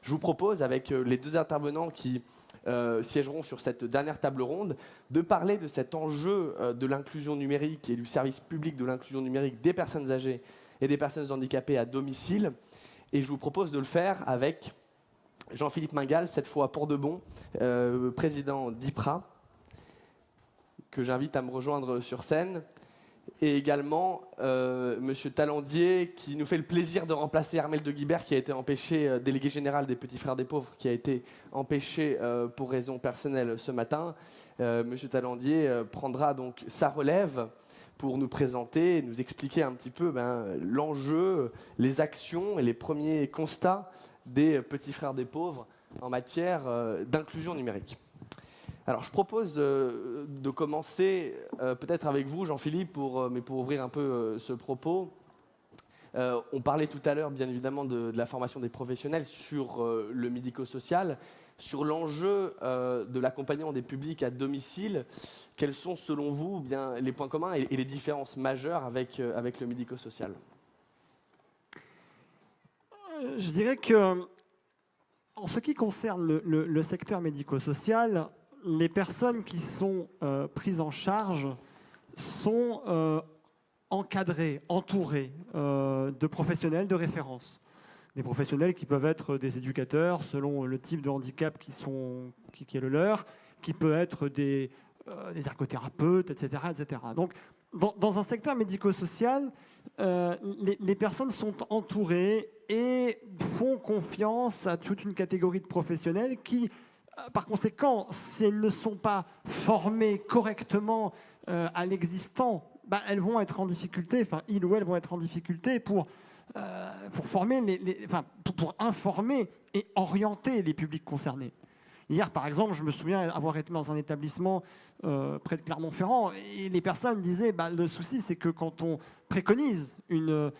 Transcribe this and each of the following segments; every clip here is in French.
Je vous propose, avec les deux intervenants qui siégeront sur cette dernière table ronde, de parler de cet enjeu de l'inclusion numérique et du service public de l'inclusion numérique des personnes âgées et des personnes handicapées à domicile. Et je vous propose de le faire avec Jean-Philippe Mingal, cette fois pour de bon, président d'IPRA, que j'invite à me rejoindre sur scène, et également Monsieur Talandier, qui nous fait le plaisir de remplacer Armelle de Guibert, qui a été empêché, délégué général des Petits Frères des Pauvres, qui a été empêché pour raison personnelle ce matin. Monsieur Talandier prendra donc sa relève pour nous présenter, nous expliquer un petit peu l'enjeu, les actions et les premiers constats des Petits Frères des Pauvres en matière d'inclusion numérique. Alors, je propose de commencer peut-être avec vous, Jean-Philippe, pour ouvrir un peu ce propos. On parlait tout à l'heure, bien évidemment, de la formation des professionnels sur le médico-social, sur l'enjeu de l'accompagnement des publics à domicile. Quels sont, selon vous, les points communs et les différences majeures avec le médico-social ? Je dirais que, en ce qui concerne le secteur médico-social, les personnes qui sont prises en charge sont encadrées, entourées de professionnels de référence. Des professionnels qui peuvent être des éducateurs selon le type de handicap qui est le leur, qui peut être des ergothérapeutes, etc., etc. Donc, dans un secteur médico-social, les personnes sont entourées et font confiance à toute une catégorie de professionnels qui, par conséquent, si elles ne sont pas formées correctement à l'existant, elles vont être en difficulté, enfin, ils ou elles vont être en difficulté pour former, pour informer et orienter les publics concernés. Hier, par exemple, je me souviens avoir été dans un établissement près de Clermont-Ferrand et les personnes disaient le souci, c'est que quand on préconise une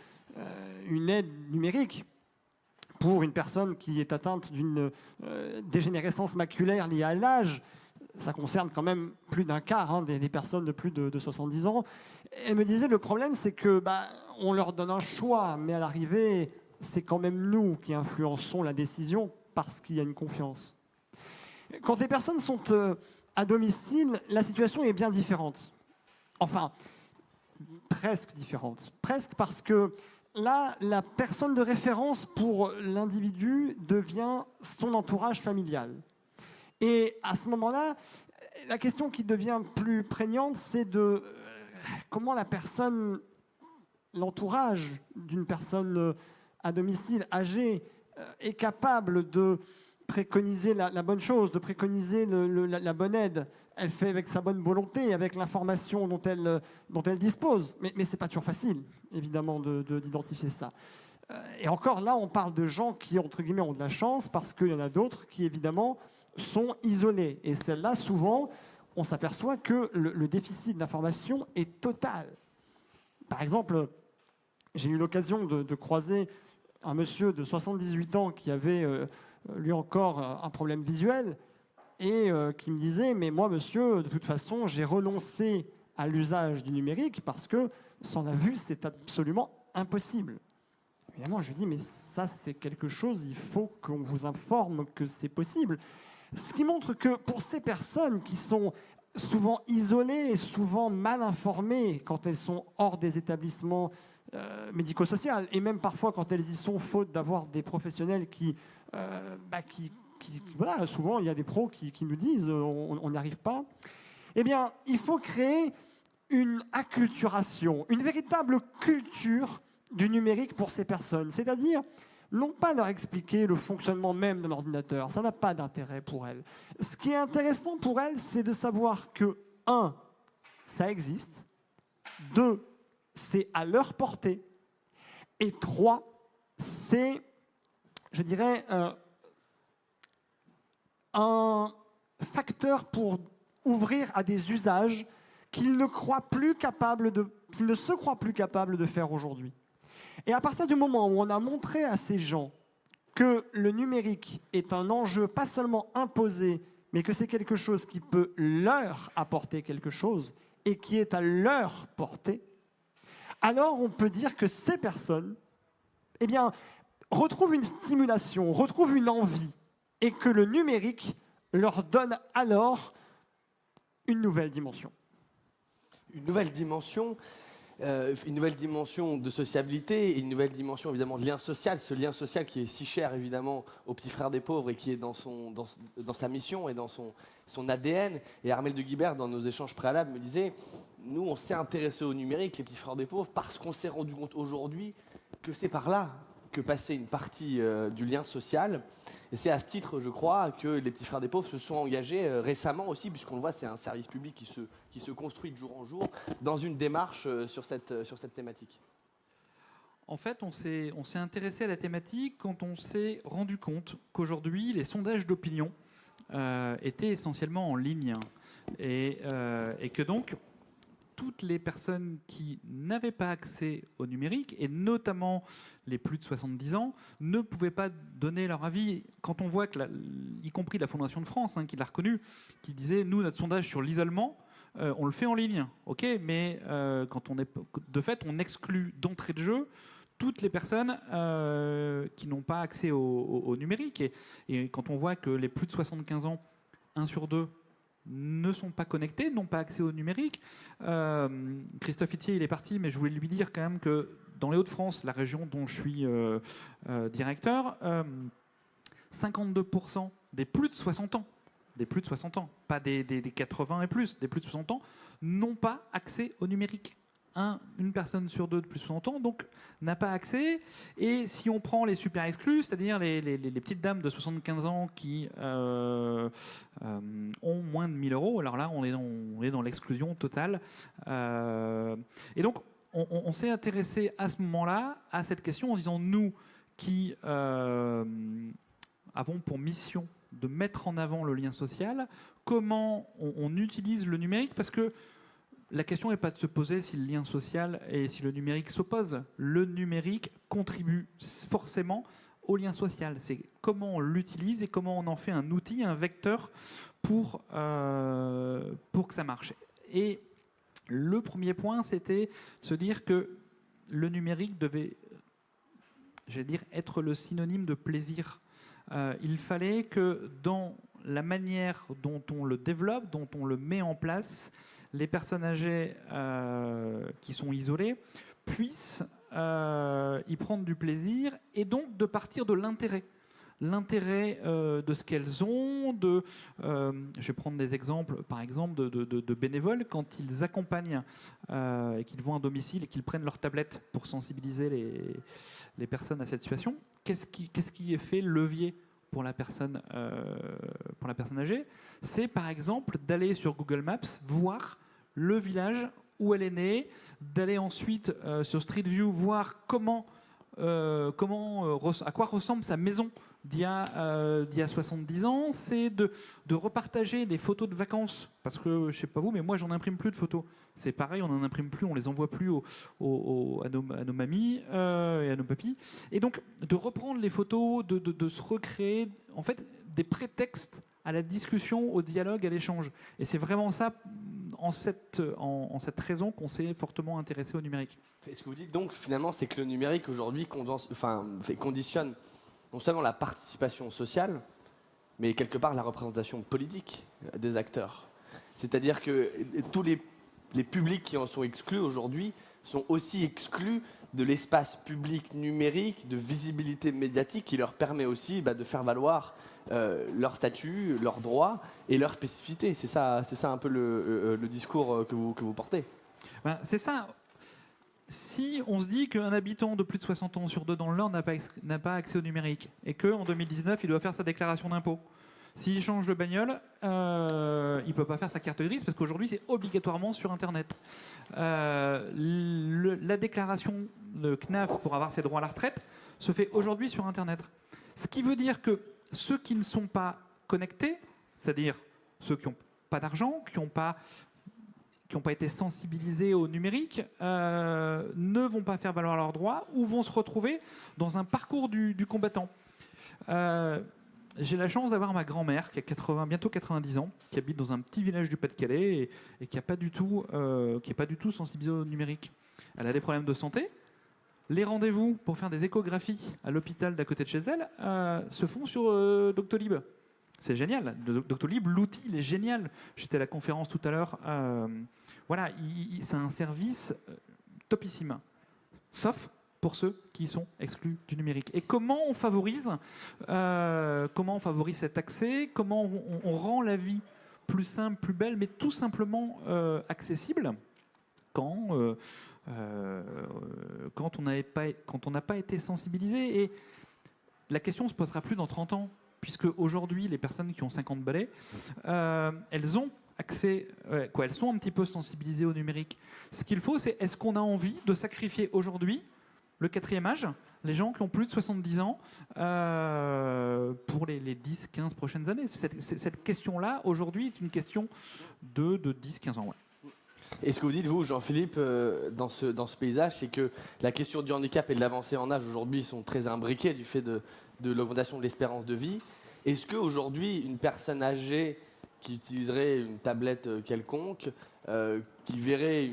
aide numérique pour une personne qui est atteinte d'une dégénérescence maculaire liée à l'âge, ça concerne quand même plus d'un quart des personnes de plus de 70 ans. Elle me disait, le problème, c'est que on leur donne un choix, mais à l'arrivée, c'est quand même nous qui influençons la décision parce qu'il y a une confiance. Quand les personnes sont à domicile, la situation est bien différente. Enfin, presque différente. Presque parce que là, la personne de référence pour l'individu devient son entourage familial. Et à ce moment-là, la question qui devient plus prégnante, c'est de comment la personne, l'entourage d'une personne à domicile âgée est capable de préconiser la bonne chose, de préconiser la bonne aide. Elle fait avec sa bonne volonté, avec l'information dont elle dispose. Mais ce n'est pas toujours facile, évidemment, d'identifier ça. Et encore, là, on parle de gens qui, entre guillemets, ont de la chance parce qu'il y en a d'autres qui, évidemment, sont isolés. Et celles-là, souvent, on s'aperçoit que le déficit d'information est total. Par exemple, j'ai eu l'occasion de croiser un monsieur de 78 ans qui avait, lui encore, un problème visuel et qui me disait « Mais moi, monsieur, de toute façon, j'ai renoncé à l'usage du numérique parce que sans la vue, c'est absolument impossible. » Évidemment, je lui dis « Mais ça, c'est quelque chose, il faut qu'on vous informe que c'est possible. » Ce qui montre que pour ces personnes qui sont souvent isolées et souvent mal informées quand elles sont hors des établissements médico-sociaux, et même parfois quand elles y sont, faute d'avoir des professionnels voilà, souvent il y a des pros qui nous disent on n'y arrive pas. Eh bien, il faut créer une acculturation, une véritable culture du numérique pour ces personnes. C'est-à-dire, non pas leur expliquer le fonctionnement même de l'ordinateur, ça n'a pas d'intérêt pour elles. Ce qui est intéressant pour elles, c'est de savoir que, 1, ça existe, 2, c'est à leur portée, et 3, c'est, je dirais, un facteur pour ouvrir à des usages qu'ils ne se croient plus capables de faire aujourd'hui. Et à partir du moment où on a montré à ces gens que le numérique est un enjeu pas seulement imposé, mais que c'est quelque chose qui peut leur apporter quelque chose et qui est à leur portée, alors on peut dire que ces personnes, eh bien, retrouvent une stimulation, retrouvent une envie, et que le numérique leur donne alors une nouvelle dimension. Une nouvelle dimension de sociabilité et une nouvelle dimension évidemment de lien social, ce lien social qui est si cher évidemment aux petits frères des pauvres et qui est dans sa mission et dans son ADN. Et Armelle de Guibert, dans nos échanges préalables, me disait, nous on s'est intéressé au numérique, les petits frères des pauvres, parce qu'on s'est rendu compte aujourd'hui que c'est par là que passait une partie du lien social. Et c'est à ce titre, je crois, que les petits frères des pauvres se sont engagés récemment aussi, puisqu'on le voit, c'est un service public qui se construit de jour en jour dans une démarche sur cette thématique. En fait, on s'est intéressé à la thématique quand on s'est rendu compte qu'aujourd'hui, les sondages d'opinion étaient essentiellement en ligne. Et que donc, toutes les personnes qui n'avaient pas accès au numérique, et notamment les plus de 70 ans, ne pouvaient pas donner leur avis. Quand on voit, y compris la Fondation de France, qui l'a reconnu, qui disait, nous, notre sondage sur l'isolement, on le fait en ligne, ok, mais de fait, on exclut d'entrée de jeu toutes les personnes qui n'ont pas accès au numérique. Et quand on voit que les plus de 75 ans, 1 sur 2, ne sont pas connectés, n'ont pas accès au numérique. Christophe Itier, il est parti, mais je voulais lui dire quand même que dans les Hauts-de-France, la région dont je suis directeur, 52% des plus de 60 ans, pas des 80 et plus, des plus de 60 ans, n'ont pas accès au numérique. Une personne sur 2 de plus de 60 ans donc n'a pas accès. Et si on prend les super exclus, c'est-à-dire les petites dames de 75 ans qui ont moins de 1 000 €, alors là on est dans l'exclusion totale. Et donc on s'est intéressé à ce moment-là à cette question en disant, nous qui avons pour mission de mettre en avant le lien social, comment on utilise le numérique, parce que la question n'est pas de se poser si le lien social et si le numérique s'opposent. Le numérique contribue forcément au lien social. C'est comment on l'utilise et comment on en fait un outil, un vecteur pour que ça marche. Et le premier point, c'était de se dire que le numérique devait, être le synonyme de plaisir. Il fallait que dans la manière dont on le développe, dont on le met en place, les personnes âgées qui sont isolées puissent y prendre du plaisir et donc de partir de l'intérêt. L'intérêt de ce qu'elles ont. Je vais prendre des exemples, par exemple, de bénévoles quand ils accompagnent et qu'ils vont à domicile et qu'ils prennent leur tablette pour sensibiliser les personnes à cette situation. Qu'est-ce qui est fait levier pour la personne âgée? C'est par exemple d'aller sur Google Maps, voir le village où elle est née, d'aller ensuite sur Street View voir à quoi ressemble sa maison d'il y a 70 ans, c'est de repartager des photos de vacances, parce que je sais pas vous, mais moi j'en imprime plus de photos. C'est pareil, on n'en imprime plus, on les envoie plus à nos mamies et à nos papis. Et donc de reprendre les photos, de se recréer en fait des prétextes à la discussion, au dialogue, à l'échange. Et c'est vraiment ça, en cette raison, qu'on s'est fortement intéressé au numérique. Et ce que vous dites donc finalement, c'est que le numérique aujourd'hui conditionne non seulement la participation sociale, mais quelque part la représentation politique des acteurs. C'est-à-dire que tous les publics qui en sont exclus aujourd'hui sont aussi exclus de l'espace public numérique, de visibilité médiatique qui leur permet aussi de faire valoir leur statut, leurs droits et leurs spécificités. C'est ça un peu le discours que vous portez. C'est ça. Si on se dit qu'un habitant de plus de 60 ans sur 2 dans le Nord n'a pas accès au numérique et qu'en 2019, il doit faire sa déclaration d'impôt, s'il change de bagnole, il ne peut pas faire sa carte grise parce qu'aujourd'hui, c'est obligatoirement sur Internet. La déclaration de CNAF pour avoir ses droits à la retraite se fait aujourd'hui sur Internet. Ce qui veut dire que ceux qui ne sont pas connectés, c'est-à-dire ceux qui n'ont pas d'argent, qui n'ont pas été sensibilisés au numérique, ne vont pas faire valoir leurs droits ou vont se retrouver dans un parcours du combattant. J'ai la chance d'avoir ma grand-mère qui a bientôt 90 ans, qui habite dans un petit village du Pas-de-Calais et qui n'est pas du tout sensibilisée au numérique. Elle a des problèmes de santé. Les rendez-vous pour faire des échographies à l'hôpital d'à côté de chez elle se font sur Doctolib. C'est génial. Doctolib, l'outil, il est génial. J'étais à la conférence tout à l'heure. Voilà, c'est un service topissime. Sauf pour ceux qui sont exclus du numérique. Et comment on favorise cet accès? Comment on rend la vie plus simple, plus belle, mais tout simplement accessible quand on n'a pas été sensibilisé. Et la question ne se posera plus dans 30 ans, puisque aujourd'hui, les personnes qui ont 50 balais, elles ont accès, elles sont un petit peu sensibilisées au numérique. Ce qu'il faut, c'est est-ce qu'on a envie de sacrifier aujourd'hui le 4e âge, les gens qui ont plus de 70 ans, pour les 10-15 prochaines années? Cette question-là, aujourd'hui, est une question de 10-15 ans. Ouais. Et ce que vous dites, vous, Jean-Philippe, dans ce paysage, c'est que la question du handicap et de l'avancée en âge, aujourd'hui, sont très imbriquées du fait de l'augmentation de l'espérance de vie. Est-ce qu'aujourd'hui, une personne âgée qui utiliserait une tablette quelconque, qui verrait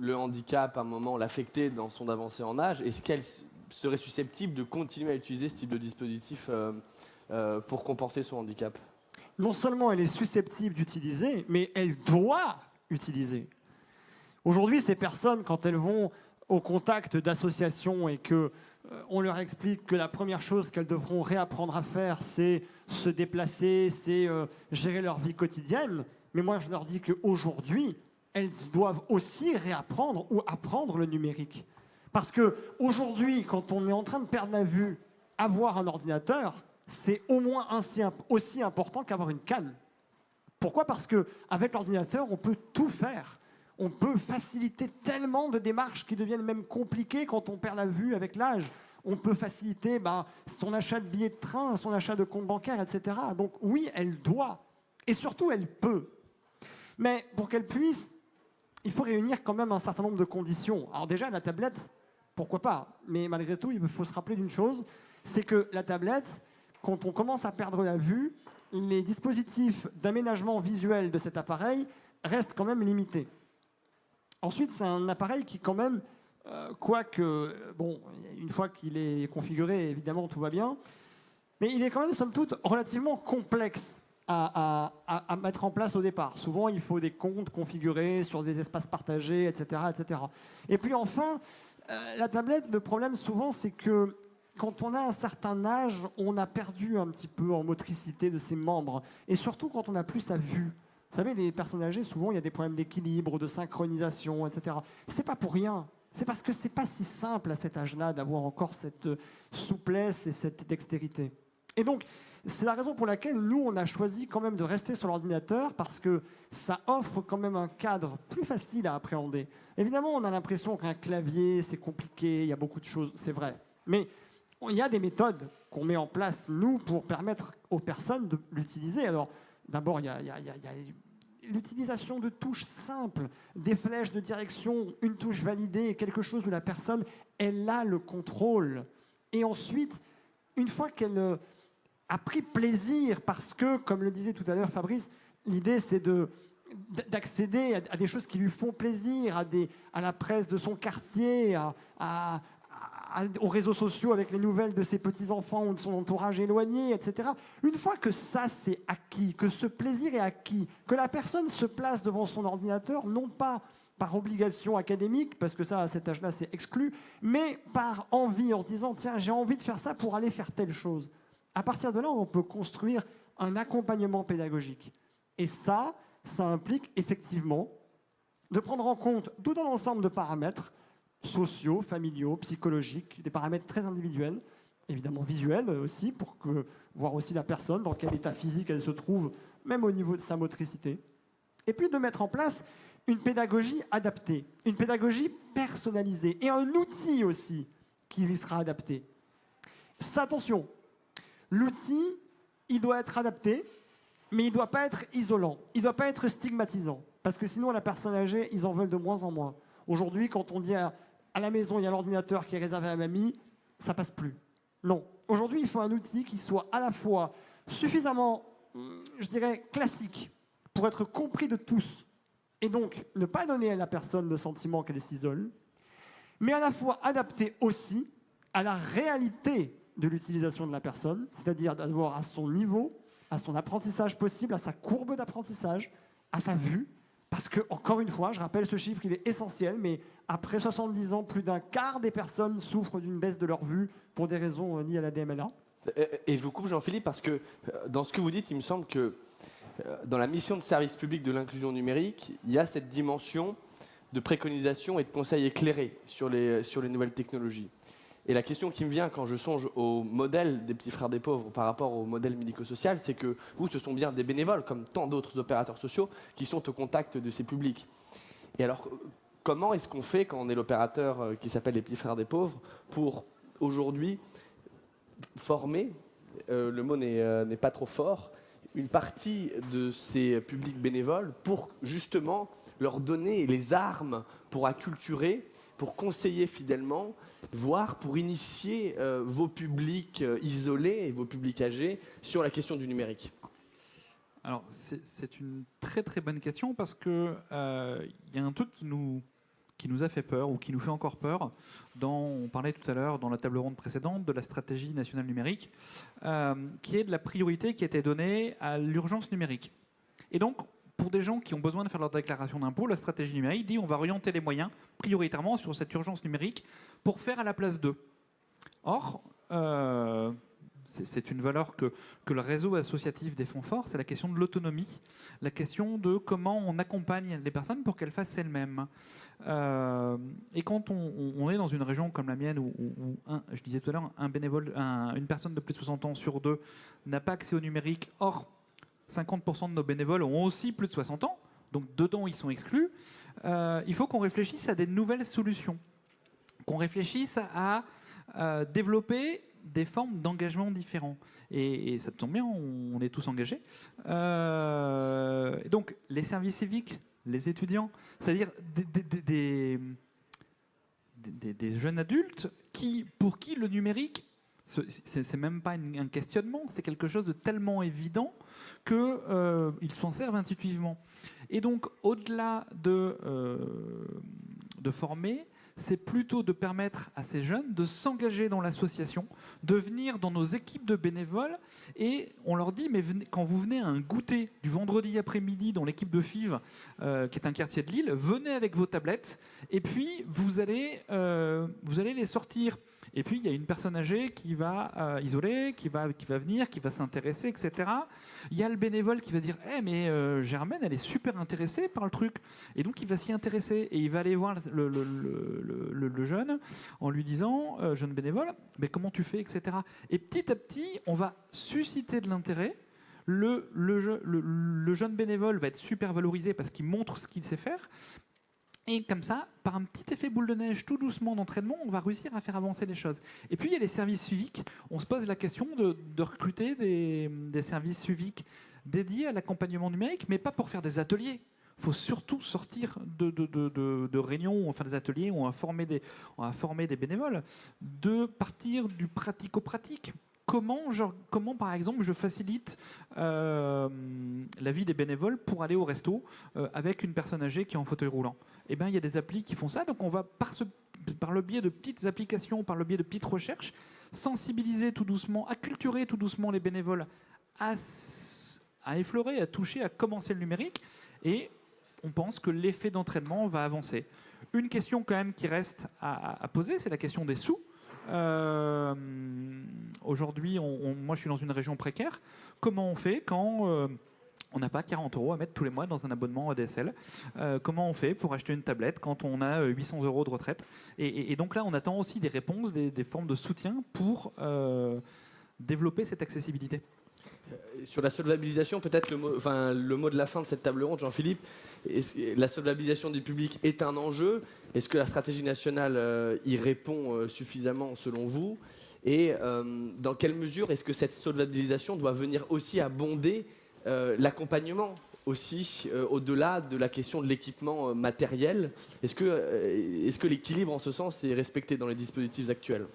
le handicap à un moment l'affecter dans son avancée en âge, est-ce qu'elle serait susceptible de continuer à utiliser ce type de dispositif pour compenser son handicap? Non seulement elle est susceptible d'utiliser, mais elle doit utiliser. Aujourd'hui, ces personnes, quand elles vont au contact d'associations et qu'on leur explique que la première chose qu'elles devront réapprendre à faire, c'est se déplacer, c'est gérer leur vie quotidienne, mais moi je leur dis qu'aujourd'hui, elles doivent aussi réapprendre ou apprendre le numérique. Parce qu'aujourd'hui, quand on est en train de perdre la vue, avoir un ordinateur, c'est au moins aussi important qu'avoir une canne. Pourquoi? Parce qu'avec l'ordinateur, on peut tout faire. On peut faciliter tellement de démarches qui deviennent même compliquées quand on perd la vue avec l'âge. On peut faciliter son achat de billets de train, son achat de compte bancaire, etc. Donc oui, elle doit. Et surtout, elle peut. Mais pour qu'elle puisse, il faut réunir quand même un certain nombre de conditions. Alors déjà, la tablette, pourquoi pas? Mais malgré tout, il faut se rappeler d'une chose, c'est que la tablette, quand on commence à perdre la vue, les dispositifs d'aménagement visuel de cet appareil restent quand même limités. Ensuite, c'est un appareil qui quand même, une fois qu'il est configuré, évidemment, tout va bien, mais il est quand même, somme toute, relativement complexe à mettre en place au départ. Souvent, il faut des comptes configurés sur des espaces partagés, etc. etc. Et puis enfin, la tablette, le problème souvent, c'est que quand on a un certain âge, on a perdu un petit peu en motricité de ses membres. Et surtout quand on n'a plus sa vue. Vous savez, les personnes âgées, souvent, il y a des problèmes d'équilibre, de synchronisation, etc. C'est pas pour rien. C'est parce que c'est pas si simple à cet âge-là d'avoir encore cette souplesse et cette dextérité. Et donc, c'est la raison pour laquelle nous, on a choisi quand même de rester sur l'ordinateur, parce que ça offre quand même un cadre plus facile à appréhender. Évidemment, on a l'impression qu'un clavier, c'est compliqué, il y a beaucoup de choses, c'est vrai. Mais il y a des méthodes qu'on met en place, nous, pour permettre aux personnes de l'utiliser. Alors, d'abord, il y a l'utilisation de touches simples, des flèches de direction, une touche validée, quelque chose où la personne, elle a le contrôle. Et ensuite, une fois qu'elle a pris plaisir, parce que, comme le disait tout à l'heure Fabrice, l'idée c'est d'accéder à des choses qui lui font plaisir, à la presse de son quartier, aux réseaux sociaux avec les nouvelles de ses petits-enfants ou de son entourage éloigné, etc. Une fois que ça c'est acquis, que ce plaisir est acquis, que la personne se place devant son ordinateur, non pas par obligation académique, parce que ça, à cet âge-là, c'est exclu, mais par envie, en se disant, tiens, j'ai envie de faire ça pour aller faire telle chose. À partir de là, on peut construire un accompagnement pédagogique. Et ça implique effectivement de prendre en compte tout un ensemble de paramètres sociaux, familiaux, psychologiques, des paramètres très individuels, évidemment visuels aussi, pour voir aussi la personne, dans quel état physique elle se trouve, même au niveau de sa motricité. Et puis de mettre en place une pédagogie adaptée, une pédagogie personnalisée, et un outil aussi qui lui sera adapté. Ça, attention, l'outil, il doit être adapté, mais il ne doit pas être isolant, il ne doit pas être stigmatisant, parce que sinon la personne âgée, ils en veulent de moins en moins. Aujourd'hui, quand on dit à la maison, il y a l'ordinateur qui est réservé à mamie, ça passe plus. Non. Aujourd'hui, il faut un outil qui soit à la fois suffisamment, je dirais, classique pour être compris de tous, et donc ne pas donner à la personne le sentiment qu'elle s'isole, mais à la fois adapté aussi à la réalité de l'utilisation de la personne, c'est-à-dire d'abord à son niveau, à son apprentissage possible, à sa courbe d'apprentissage, à sa vue, parce que, encore une fois, je rappelle ce chiffre, il est essentiel, mais après 70 ans, plus d'un quart des personnes souffrent d'une baisse de leur vue pour des raisons liées à la DMLA. Et je vous coupe, Jean-Philippe, parce que dans ce que vous dites, il me semble que dans la mission de service public de l'inclusion numérique, il y a cette dimension de préconisation et de conseil éclairé sur les nouvelles technologies. Et la question qui me vient quand je songe au modèle des petits frères des pauvres par rapport au modèle médico-social, c'est que vous, ce sont bien des bénévoles, comme tant d'autres opérateurs sociaux, qui sont au contact de ces publics. Et alors, comment est-ce qu'on fait quand on est l'opérateur qui s'appelle les petits frères des pauvres pour aujourd'hui former, le mot n'est pas trop fort, une partie de ces publics bénévoles pour justement leur donner les armes pour acculturer, pour conseiller fidèlement, voire pour initier vos publics isolés et vos publics âgés sur la question du numérique? Alors, c'est une très très bonne question parce que y a un truc qui nous a fait peur ou qui nous fait encore peur. On parlait tout à l'heure dans la table ronde précédente de la stratégie nationale numérique, qui est de la priorité qui a été donnée à l'urgence numérique. Et donc, pour des gens qui ont besoin de faire leur déclaration d'impôt, la stratégie numérique dit on va orienter les moyens prioritairement sur cette urgence numérique pour faire à la place d'eux. Or, c'est une valeur que le réseau associatif défend fort, c'est la question de l'autonomie, la question de comment on accompagne les personnes pour qu'elles fassent elles-mêmes. Et quand on est dans une région comme la mienne où je disais tout à l'heure, un bénévole, une personne de plus de 60 ans sur deux n'a pas accès au numérique, or 50% de nos bénévoles ont aussi plus de 60 ans, donc dedans ils sont exclus, il faut qu'on réfléchisse à des nouvelles solutions, qu'on réfléchisse à développer des formes d'engagement différents. Et ça tombe bien, on est tous engagés. Donc, les services civiques, les étudiants, c'est-à-dire des jeunes adultes pour qui le numérique, c'est même pas un questionnement, c'est quelque chose de tellement évident qu'ils s'en servent intuitivement. Et donc, au-delà de former, c'est plutôt de permettre à ces jeunes de s'engager dans l'association, de venir dans nos équipes de bénévoles, et on leur dit, mais venez, quand vous venez à un goûter du vendredi après-midi dans l'équipe de FIV, qui est un quartier de Lille, venez avec vos tablettes, et puis vous allez les sortir. Et puis, il y a une personne âgée qui va isoler, qui va venir, qui va s'intéresser, etc. Il y a le bénévole qui va dire « mais Germaine, elle est super intéressée par le truc. » Et donc, il va s'y intéresser. Et il va aller voir le jeune en lui disant « Jeune bénévole, mais comment tu fais, etc. » Et petit à petit, on va susciter de l'intérêt. Le jeune bénévole va être super valorisé parce qu'il montre ce qu'il sait faire. Et comme ça, par un petit effet boule de neige, tout doucement d'entraînement, on va réussir à faire avancer les choses. Et puis, il y a les services civiques. On se pose la question de recruter des services civiques dédiés à l'accompagnement numérique, mais pas pour faire des ateliers. Il faut surtout sortir de réunions où on fait des ateliers, où on va former des bénévoles, de partir du pratico-pratique. Comment, par exemple, je facilite la vie des bénévoles pour aller au resto avec une personne âgée qui est en fauteuil roulant? Eh bien, il y a des applis qui font ça. Donc, on va, par le biais de petites applications, par le biais de petites recherches, sensibiliser tout doucement, acculturer tout doucement les bénévoles à effleurer, à toucher, à commencer le numérique. Et on pense que l'effet d'entraînement va avancer. Une question quand même qui reste à poser, c'est la question des sous. Aujourd'hui, moi je suis dans une région précaire. Comment on fait quand on n'a pas 40 € à mettre tous les mois dans un abonnement ADSL? Comment on fait pour acheter une tablette quand on a 800 € de retraite? Et donc là, on attend aussi des réponses, des formes de soutien pour développer cette accessibilité. Sur la solvabilisation, peut-être le mot de la fin de cette table ronde, Jean-Philippe, la solvabilisation du public est un enjeu. Est-ce que la stratégie nationale y répond suffisamment selon vous? Et dans quelle mesure est-ce que cette solvabilisation doit venir aussi abonder l'accompagnement aussi, au-delà de la question de l'équipement matériel? Est-ce que l'équilibre en ce sens est respecté dans les dispositifs actuels?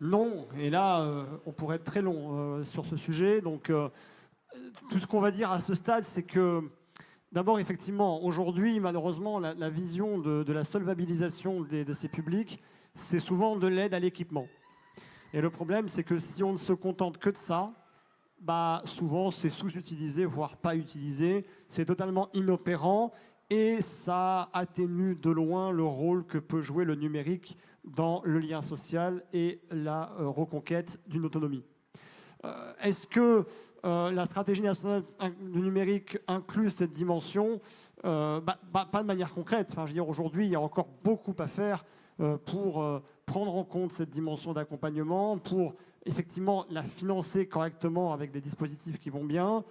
Non, et là, on pourrait être très long sur ce sujet. Donc, tout ce qu'on va dire à ce stade, c'est que D'abord, effectivement, aujourd'hui, malheureusement, la vision de la solvabilisation de ces publics, c'est souvent de l'aide à l'équipement. Et le problème, c'est que si on ne se contente que de ça, souvent c'est sous-utilisé, voire pas utilisé. C'est totalement inopérant et ça atténue de loin le rôle que peut jouer le numérique dans le lien social et la reconquête d'une autonomie. Est-ce que la stratégie nationale du numérique inclut cette dimension? Pas de manière concrète. Enfin, je veux dire, aujourd'hui, il y a encore beaucoup à faire pour prendre en compte cette dimension d'accompagnement, pour effectivement la financer correctement avec des dispositifs qui vont bien,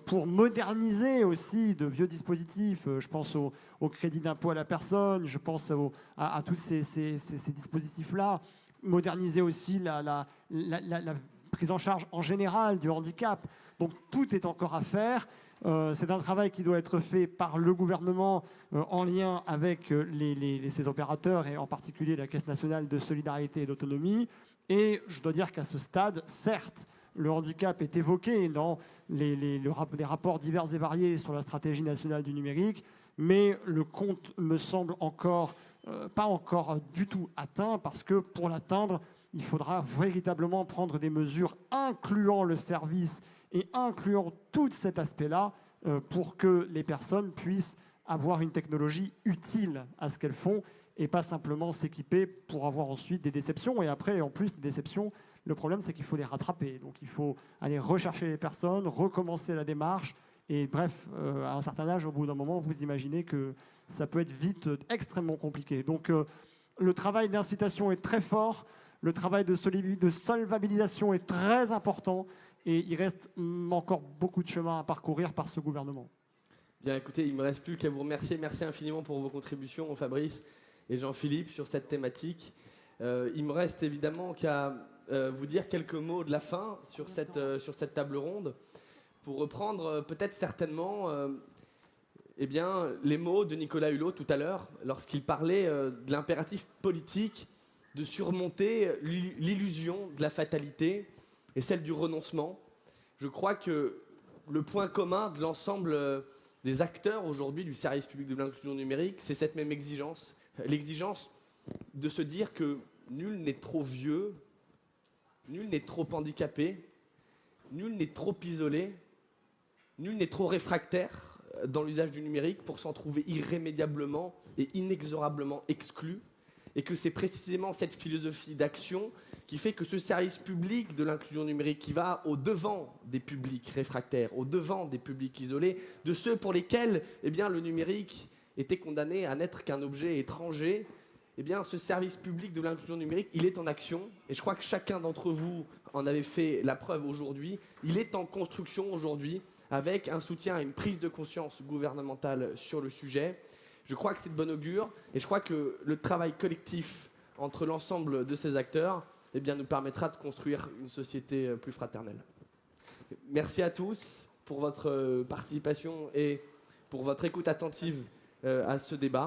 pour moderniser aussi de vieux dispositifs. Je pense au crédit d'impôt à la personne, je pense à tous ces dispositifs-là. Moderniser aussi la prise en charge en général du handicap. Donc tout est encore à faire. C'est un travail qui doit être fait par le gouvernement en lien avec ces opérateurs et en particulier la Caisse nationale de solidarité et d'autonomie. Et je dois dire qu'à ce stade, certes, le handicap est évoqué dans les rapports divers et variés sur la stratégie nationale du numérique, mais le compte me semble pas encore du tout atteint, parce que pour l'atteindre, il faudra véritablement prendre des mesures incluant le service et incluant tout cet aspect-là pour que les personnes puissent avoir une technologie utile à ce qu'elles font et pas simplement s'équiper pour avoir ensuite des déceptions. Et après, en plus des déceptions, le problème, c'est qu'il faut les rattraper. Donc il faut aller rechercher les personnes, recommencer la démarche. Et bref, à un certain âge, au bout d'un moment, vous imaginez que ça peut être vite extrêmement compliqué. Donc le travail d'incitation est très fort, le travail de solvabilisation est très important, et il reste encore beaucoup de chemin à parcourir par ce gouvernement. Bien, écoutez, il ne me reste plus qu'à vous remercier. Merci infiniment pour vos contributions, Fabrice et Jean-Philippe, sur cette thématique. Il me reste évidemment qu'à vous dire quelques mots de la fin sur cette table ronde, pour reprendre peut-être certainement les mots de Nicolas Hulot tout à l'heure, lorsqu'il parlait de l'impératif politique de surmonter l'illusion de la fatalité et celle du renoncement. Je crois que le point commun de l'ensemble des acteurs aujourd'hui du service public de l'inclusion numérique, c'est cette même exigence. L'exigence de se dire que nul n'est trop vieux, nul n'est trop handicapé, nul n'est trop isolé, nul n'est trop réfractaire dans l'usage du numérique pour s'en trouver irrémédiablement et inexorablement exclu. Et que c'est précisément cette philosophie d'action qui fait que ce service public de l'inclusion numérique, qui va au-devant des publics réfractaires, au-devant des publics isolés, de ceux pour lesquels le numérique était condamné à n'être qu'un objet étranger, ce service public de l'inclusion numérique, il est en action. Et je crois que chacun d'entre vous en avait fait la preuve aujourd'hui. Il est en construction aujourd'hui, avec un soutien et une prise de conscience gouvernementale sur le sujet. Je crois que c'est de bon augure, et je crois que le travail collectif entre l'ensemble de ces acteurs nous permettra de construire une société plus fraternelle. Merci à tous pour votre participation et pour votre écoute attentive à ce débat.